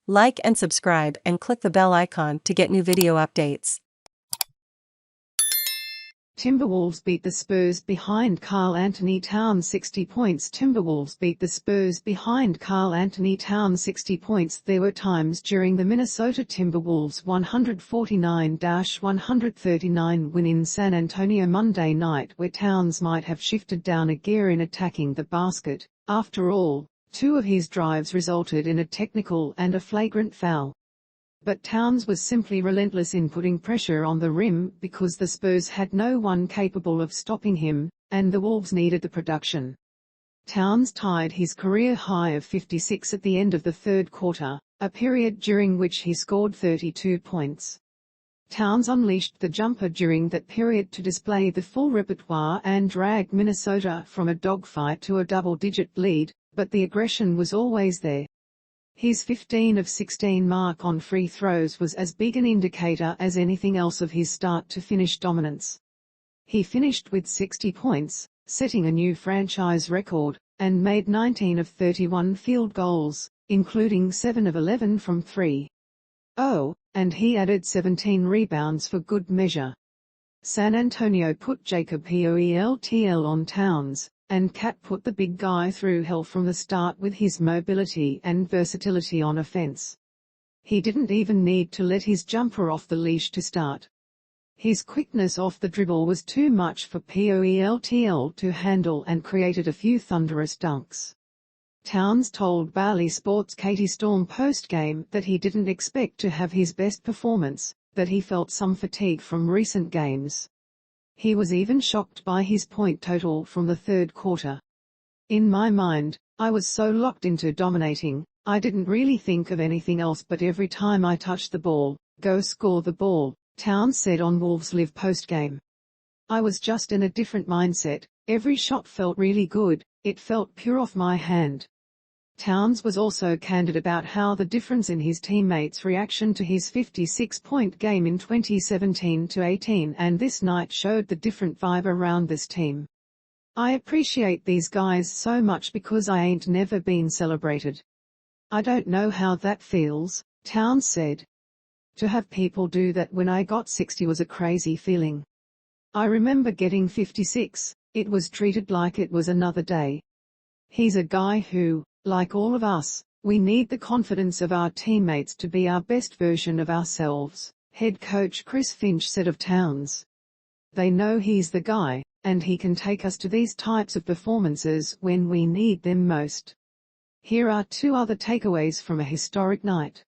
Like and subscribe and click the bell icon to get new video updates. Timberwolves beat the Spurs behind Karl Anthony Towns 60 points. Timberwolves beat the Spurs behind Karl Anthony Towns 60 points. There were times during the Minnesota Timberwolves 149-139 win in San Antonio Monday night where Towns might have shifted down a gear in attacking the basket. After all, two of his drives resulted in a technical and a flagrant foul. But Towns was simply relentless in putting pressure on the rim because the Spurs had no one capable of stopping him, and the Wolves needed the production. Towns tied his career high of 56 at the end of the third quarter, a period during which he scored 32 points. Towns unleashed the jumper during that period to display the full repertoire and drag Minnesota from a dogfight to a double-digit lead, but the aggression was always there. His 15 of 16 mark on free throws was as big an indicator as anything else of his start-to-finish dominance. He finished with 60 points, setting a new franchise record, and made 19 of 31 field goals, including 7 of 11 from three. Oh, and he added 17 rebounds for good measure. San Antonio put Jakob Poeltl on Towns, and Cat put the big guy through hell from the start with his mobility and versatility on offense. He didn't even need to let his jumper off the leash to start. His quickness off the dribble was too much for Poeltl to handle and created a few thunderous dunks. Towns told Bally Sports Katie Storm postgame that he didn't expect to have his best performance, that he felt some fatigue from recent games. He was even shocked by his point total from the third quarter. In my mind, I was so locked into dominating, I didn't really think of anything else but every time I touched the ball, go score the ball, Towns said on Wolves Live Postgame. I was just in a different mindset, every shot felt really good, it felt pure off my hand. Towns was also candid about how the difference in his teammates' reaction to his 56-point game in 2017-18 and this night showed the different vibe around this team. I appreciate these guys so much because I ain't never been celebrated. I don't know how that feels, Towns said. To have people do that when I got 60 was a crazy feeling. I remember getting 56, it was treated like it was another day. He's a guy who, like all of us, we need the confidence of our teammates to be our best version of ourselves, head coach Chris Finch said of Towns. They know he's the guy, and he can take us to these types of performances when we need them most. Here are two other takeaways from a historic night.